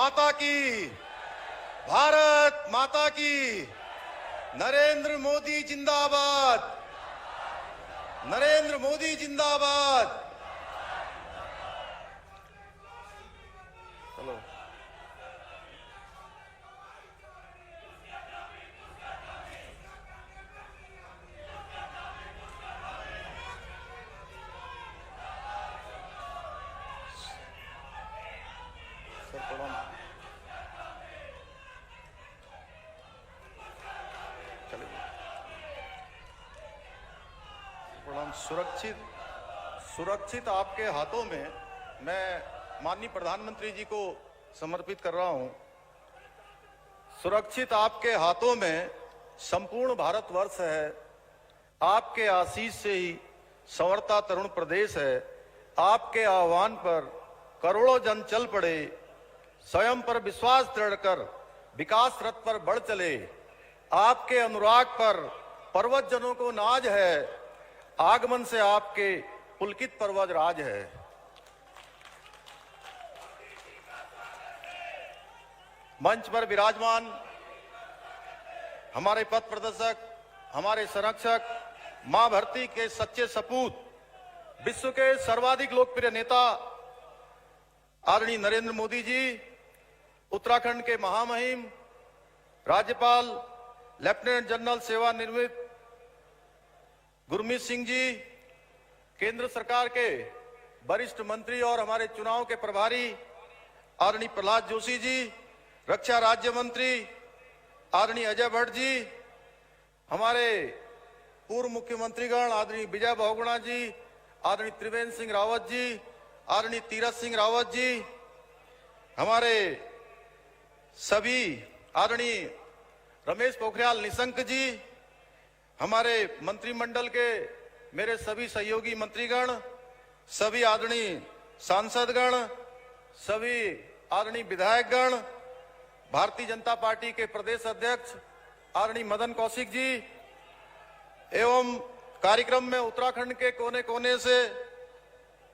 माता की, भारत माता की, नरेंद्र मोदी जिंदाबाद, नरेंद्र मोदी जिंदाबाद। चलो सर प्रणाम। चलिए प्रणाम। सुरक्षित आपके हाथों में मैं माननीय प्रधानमंत्री जी को समर्पित कर रहा हूं। सुरक्षित आपके हाथों में संपूर्ण भारतवर्ष है। आपके आशीष से ही संवरता तरुण प्रदेश है। आपके आह्वान पर करोड़ों जन चल पड़े, स्वयं पर विश्वास दृढ़ कर विकास रथ पर बढ़ चले। आपके अनुराग पर पर्वत जनों को नाज है, आगमन से आपके पुलकित पर्वत राज है। मंच पर विराजमान हमारे पथ प्रदर्शक, हमारे संरक्षक, मां भरती के सच्चे सपूत, विश्व के सर्वाधिक लोकप्रिय नेता आदरणीय नरेंद्र मोदी जी, उत्तराखंड के महामहिम राज्यपाल लेफ्टिनेंट जनरल सेवानिवृत्त गुरमीत सिंह जी, केंद्र सरकार के वरिष्ठ मंत्री और हमारे चुनाव के प्रभारी आदरणीय प्रहलाद जोशी जी, रक्षा राज्य मंत्री आदरणीय अजय भट्ट जी, हमारे पूर्व मुख्यमंत्रीगण आदरणीय विजय बहुगुणा जी, आदरणीय त्रिवेंद्र सिंह रावत जी, आदरणीय तीरथ सिंह रावत जी, हमारे सभी आदरणीय रमेश पोखरियाल निशंक जी, हमारे मंत्रिमंडल के मेरे सभी सहयोगी मंत्रीगण, सभी आदरणीय सांसदगण, सभी आदरणीय विधायकगण, भारतीय जनता पार्टी के प्रदेश अध्यक्ष आदरणीय मदन कौशिक जी एवं कार्यक्रम में उत्तराखंड के कोने कोने से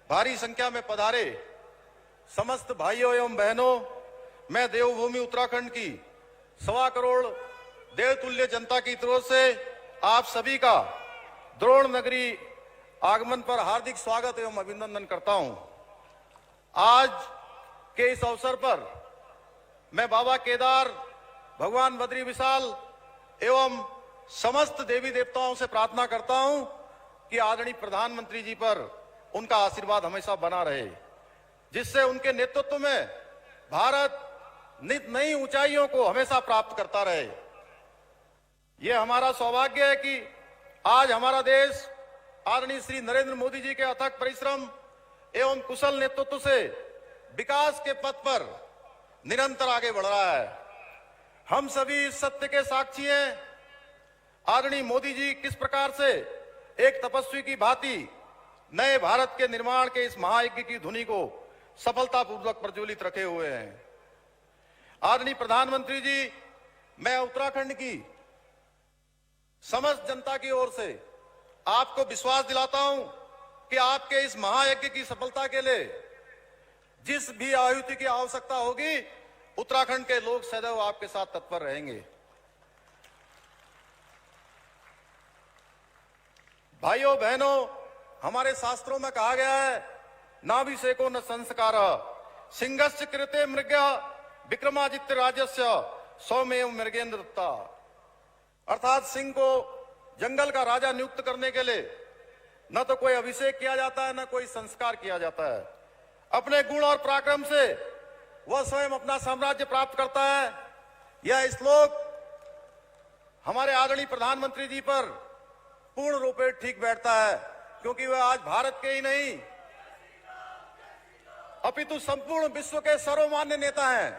भारी संख्या में पधारे समस्त भाइयों एवं बहनों, मैं देवभूमि उत्तराखंड की 1.25 करोड़ देवतुल्य जनता की तरफ से आप सभी का द्रोण नगरी आगमन पर हार्दिक स्वागत एवं अभिनंदन करता हूं। आज के इस अवसर पर मैं बाबा केदार, भगवान बद्री विशाल एवं समस्त देवी देवताओं से प्रार्थना करता हूं कि आदरणीय प्रधानमंत्री जी पर उनका आशीर्वाद हमेशा बना रहे, जिससे उनके नेतृत्व में भारत नित नई ऊंचाइयों को हमेशा प्राप्त करता रहे। यह हमारा सौभाग्य है कि आज हमारा देश आदरणीय श्री नरेंद्र मोदी जी के अथक परिश्रम एवं कुशल नेतृत्व से विकास के पथ पर निरंतर आगे बढ़ रहा है। हम सभी इस सत्य के साक्षी हैं, आदरणीय मोदी जी किस प्रकार से एक तपस्वी की भांति नए भारत के निर्माण के इस महायज्ञ की धुनी को सफलतापूर्वक प्रज्वलित रखे हुए हैं। आदरणीय प्रधानमंत्री जी, मैं उत्तराखंड की समस्त जनता की ओर से आपको विश्वास दिलाता हूं कि आपके इस महायज्ञ की सफलता के लिए जिस भी आहुति की आवश्यकता होगी, उत्तराखंड के लोग सदैव आपके साथ तत्पर रहेंगे। भाइयों बहनों, हमारे शास्त्रों में कहा गया है, नाभिषेको न संस्कार सिंहस्य कृते मृग्या विक्रमादित्य राजस्य सौम्येव मृगेंद्र दत्ता। अर्थात सिंह को जंगल का राजा नियुक्त करने के लिए न तो कोई अभिषेक किया जाता है, न कोई संस्कार किया जाता है। अपने गुण और पराक्रम से वह स्वयं अपना साम्राज्य प्राप्त करता है। यह श्लोक हमारे आदरणीय प्रधानमंत्री जी पर पूर्ण रूप से ठीक बैठता है, क्योंकि वह आज भारत के ही नहीं अपितु संपूर्ण विश्व के सर्वमान्य नेता हैं।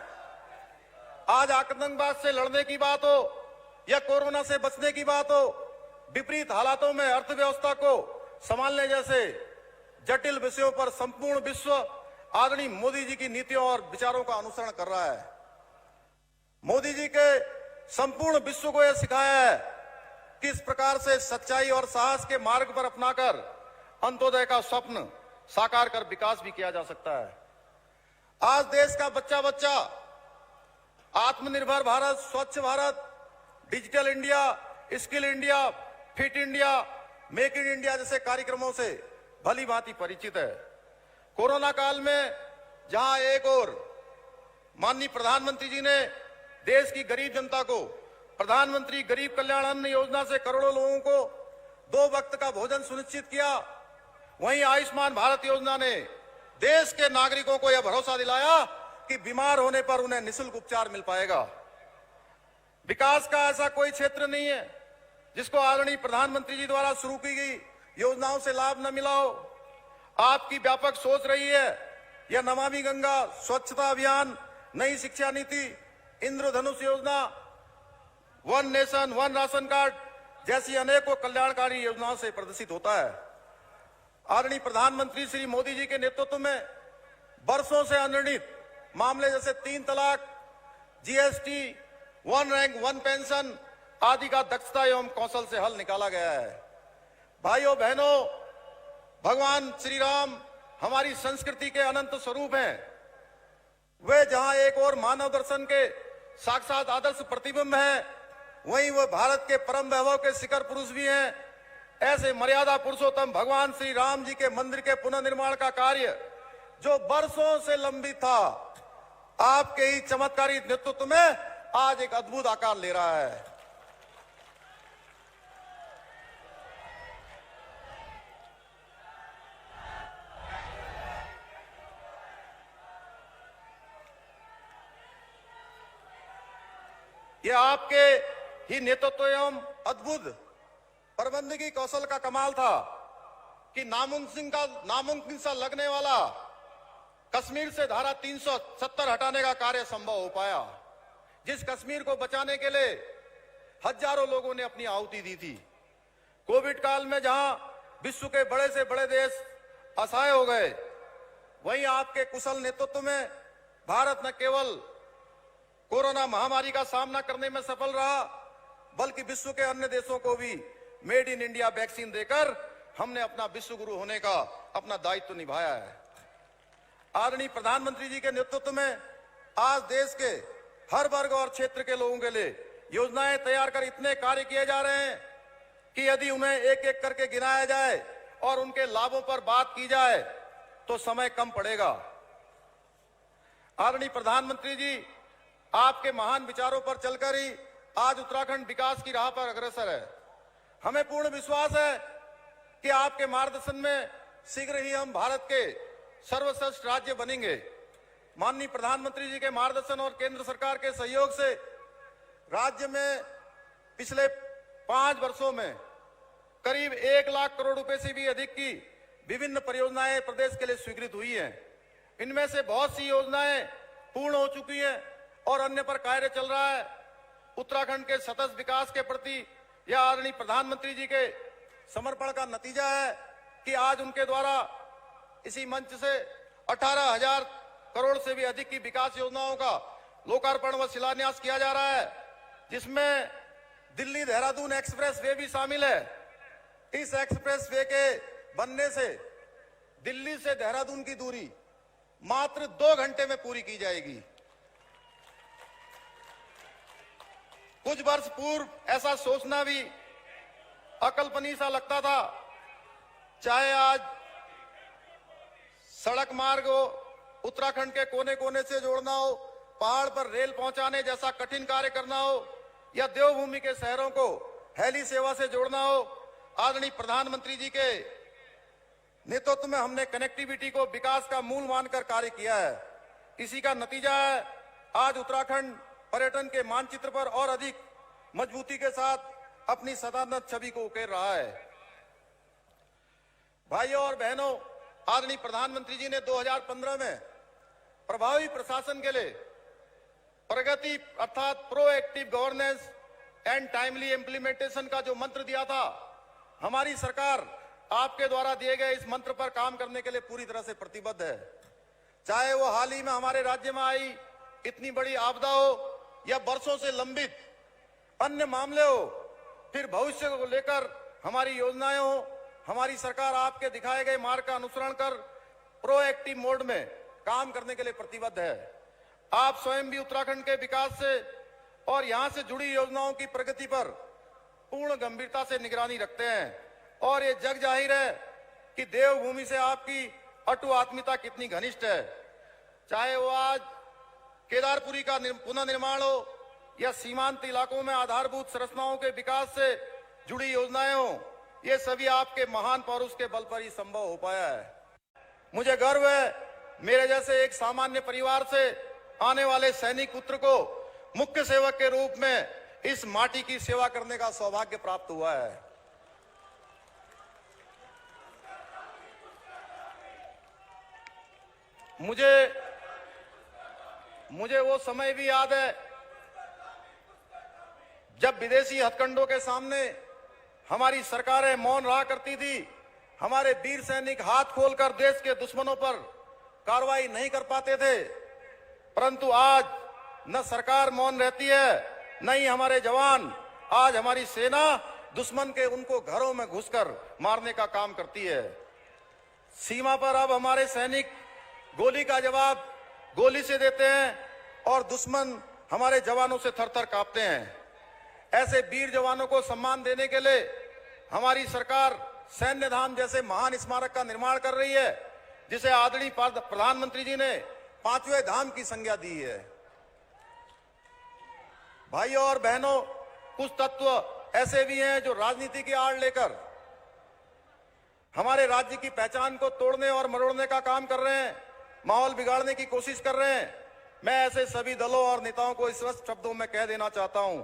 आज आतंकवाद से लड़ने की बात हो या कोरोना से बचने की बात हो, विपरीत हालातों में अर्थव्यवस्था को संभालने जैसे जटिल विषयों पर संपूर्ण विश्व आदरणीय मोदी जी की नीतियों और विचारों का अनुसरण कर रहा है। मोदी जी के संपूर्ण विश्व को यह सिखाया है किस प्रकार से सच्चाई और साहस के मार्ग पर अपनाकर अंत्योदय का स्वप्न साकार कर विकास भी किया जा सकता है। आज देश का बच्चा बच्चा आत्मनिर्भर भारत, स्वच्छ Bharat, digital India, skill India, fit India, make in India जैसे कार्यक्रमों से भली भांति परिचित है। कोरोना काल में जहां एक और माननीय प्रधानमंत्री जी ने देश की गरीब जनता को प्रधानमंत्री गरीब कल्याण अन्न योजना से करोड़ों लोगों को 2 वक्त का भोजन सुनिश्चित किया, वहीं आयुष्मान भारत योजना ने देश के नागरिकों को यह भरोसा दिलाया कि बीमार होने पर उन्हें निःशुल्क उपचार मिल पाएगा। विकास का ऐसा कोई क्षेत्र नहीं है जिसको आदरणीय प्रधानमंत्री जी द्वारा शुरू की गई योजनाओं से लाभ न मिला हो। आपकी व्यापक सोच रही है। यह नमामि गंगा, स्वच्छता अभियान, नई शिक्षा नीति, इंद्रधनुष योजना, one nation one ration card जैसी अनेकों कल्याणकारी योजनाओं से प्रदर्शित होता है। आदरणीय प्रधानमंत्री श्री मोदी जी के नेतृत्व में वर्षों से अनिर्णित मामले जैसे 3 तलाक, जीएसटी, 1 रैंक 1 पेंशन आदि का दक्षता एवं कौशल से हल निकाला गया है। भाइयों बहनों, भगवान श्री राम हमारी संस्कृति के अनंत स्वरूप हैं। वे जहां एक और मानव दर्शन के साक्षात आदर्श प्रतिबिंब हैं, वहीं वह भारत के परम वैभव के शिखर पुरुष भी हैं। ऐसे मर्यादा पुरुषोत्तम भगवान श्री राम जी के मंदिर के पुनर्निर्माण का कार्य जो वर्षों से लंबित था, आपके ही चमत्कारी नेतृत्व में आज एक अद्भुत आकार ले रहा है। यह आपके ही नेतृत्व एवं अद्भुत प्रबंधकीय कौशल का कमाल था कि नामुमकिन सा लगने वाला कश्मीर से धारा 370 हटाने का कार्य संभव हो पाया। जिस कश्मीर को बचाने के लिए हजारों लोगों ने अपनी आहुति दी थी। कोविड काल में जहां विश्व के बड़े से बड़े देश असहाय हो गए, वहीं आपके कुशल नेतृत्व में भारत न केवल कोरोना महामारी का सामना करने में सफल रहा, बल्कि विश्व के अन्य देशों को भी मेड इन इंडिया वैक्सीन देकर हमने अपना विश्व गुरु होने का अपना दायित्व निभाया है। आदरणीय प्रधानमंत्री जी के नेतृत्व में आज देश के हर वर्ग और क्षेत्र के लोगों के लिए योजनाएं तैयार कर इतने कार्य किए जा रहे हैं कि यदि उन्हें एक एक करके गिनाया जाए और उनके लाभों पर बात की जाए तो समय कम पड़ेगा। आदरणीय प्रधानमंत्री जी, आपके महान विचारों पर चलकर ही आज उत्तराखंड विकास की राह पर अग्रसर है। हमें पूर्ण विश्वास है कि आपके मार्गदर्शन में शीघ्र ही हम भारत के सर्वश्रेष्ठ राज्य बनेंगे। माननीय प्रधानमंत्री जी के मार्गदर्शन और केंद्र सरकार के सहयोग से राज्य में पिछले 5 वर्षों में करीब 1 लाख करोड़ रुपए से भी अधिक की विभिन्न परियोजनाएं प्रदेश के लिए स्वीकृत हुई हैं। इनमें से बहुत सी योजनाएं पूर्ण हो चुकी हैं और अन्य पर कार्य चल रहा है। उत्तराखंड के सतत विकास के प्रति यह आदरणीय प्रधानमंत्री जी के समर्पण का नतीजा है कि आज उनके द्वारा इसी मंच से 18,000 करोड़ से भी अधिक की विकास योजनाओं का लोकार्पण व शिलान्यास किया जा रहा है, जिसमें दिल्ली देहरादून एक्सप्रेस वे भी शामिल है। इस एक्सप्रेस वे के बनने से दिल्ली से देहरादून की दूरी मात्र 2 घंटे में पूरी की जाएगी। कुछ वर्ष पूर्व ऐसा सोचना भी अकल्पनीय सा लगता था। चाहे आज सड़क मार्ग हो, उत्तराखंड के कोने कोने से जोड़ना हो, पहाड़ पर रेल पहुंचाने जैसा कठिन कार्य करना हो, या देवभूमि के शहरों को हेली सेवा से जोड़ना हो, आदरणीय प्रधानमंत्री जी के नेतृत्व में हमने कनेक्टिविटी को विकास का मूल मानकर कार्य किया है। इसी का नतीजा है आज उत्तराखंड पर्यटन के मानचित्र पर और अधिक मजबूती के साथ अपनी सदानत छवि को उकेर रहा है। भाइयों और बहनों, आदरणीय प्रधानमंत्री जी ने 2015 में प्रभावी प्रशासन के लिए प्रगति अर्थात proactive governance and timely implementation का जो मंत्र दिया था, हमारी सरकार आपके द्वारा दिए गए इस मंत्र पर काम करने के लिए पूरी तरह से प्रतिबद्ध है। चाहे वो हाल ही में हमारे राज्य में आई इतनी बड़ी आपदा हो या वर्षों से लंबित अन्य मामले हो, फिर भविष्य को लेकर हमारी योजनाएं हो, हमारी सरकार आपके दिखाए गए मार्ग का अनुसरण कर प्रोएक्टिव मोड में काम करने के लिए प्रतिबद्ध है। आप स्वयं भी उत्तराखंड के विकास से और यहां से जुड़ी योजनाओं की प्रगति पर पूर्ण गंभीरता से निगरानी रखते हैं और ये जग जाहिर है कि देवभूमि से आपकी अटू आत्मीयता कितनी घनिष्ठ है। चाहे वो आज केदारपुरी का पुनर्निर्माण हो या सीमांत इलाकों में आधारभूत संरचनाओं के विकास से जुड़ी योजनाएं हो, ये सभी आपके महान पौरुष के बल पर ही संभव हो पाया है। मुझे गर्व है मेरे जैसे एक सामान्य परिवार से आने वाले सैनिक पुत्र को मुख्य सेवक के रूप में इस माटी की सेवा करने का सौभाग्य प्राप्त हुआ है। मुझे वो समय भी याद है जब विदेशी हथकंडों के सामने हमारी सरकारें मौन रहा करती थी। हमारे वीर सैनिक हाथ खोलकर देश के दुश्मनों पर कार्रवाई नहीं कर पाते थे, परंतु आज न सरकार मौन रहती है न ही हमारे जवान। आज हमारी सेना दुश्मन के उनको घरों में घुसकर मारने का काम करती है। सीमा पर अब हमारे सैनिक गोली का जवाब गोली से देते हैं और दुश्मन हमारे जवानों से थर-थर कांपते हैं। ऐसे वीर जवानों को सम्मान देने के लिए हमारी सरकार सैन्य धाम जैसे महान स्मारक का निर्माण कर रही है, जिसे आदरणीय प्रधानमंत्री जी ने 5वें धाम की संज्ञा दी है। भाइयों और बहनों, कुछ तत्व ऐसे भी हैं जो राजनीति की आड़ लेकर हमारे राज्य की पहचान को तोड़ने और मरोड़ने का काम कर रहे हैं, माहौल बिगाड़ने की कोशिश कर रहे हैं। मैं ऐसे सभी दलों और नेताओं को इस वक्त शब्दों में कह देना चाहता हूं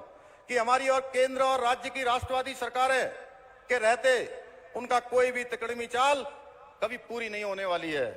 कि हमारी और केंद्र और राज्य की राष्ट्रवादी सरकारें के रहते उनका कोई भी तिकड़मी चाल कभी पूरी नहीं होने वाली है।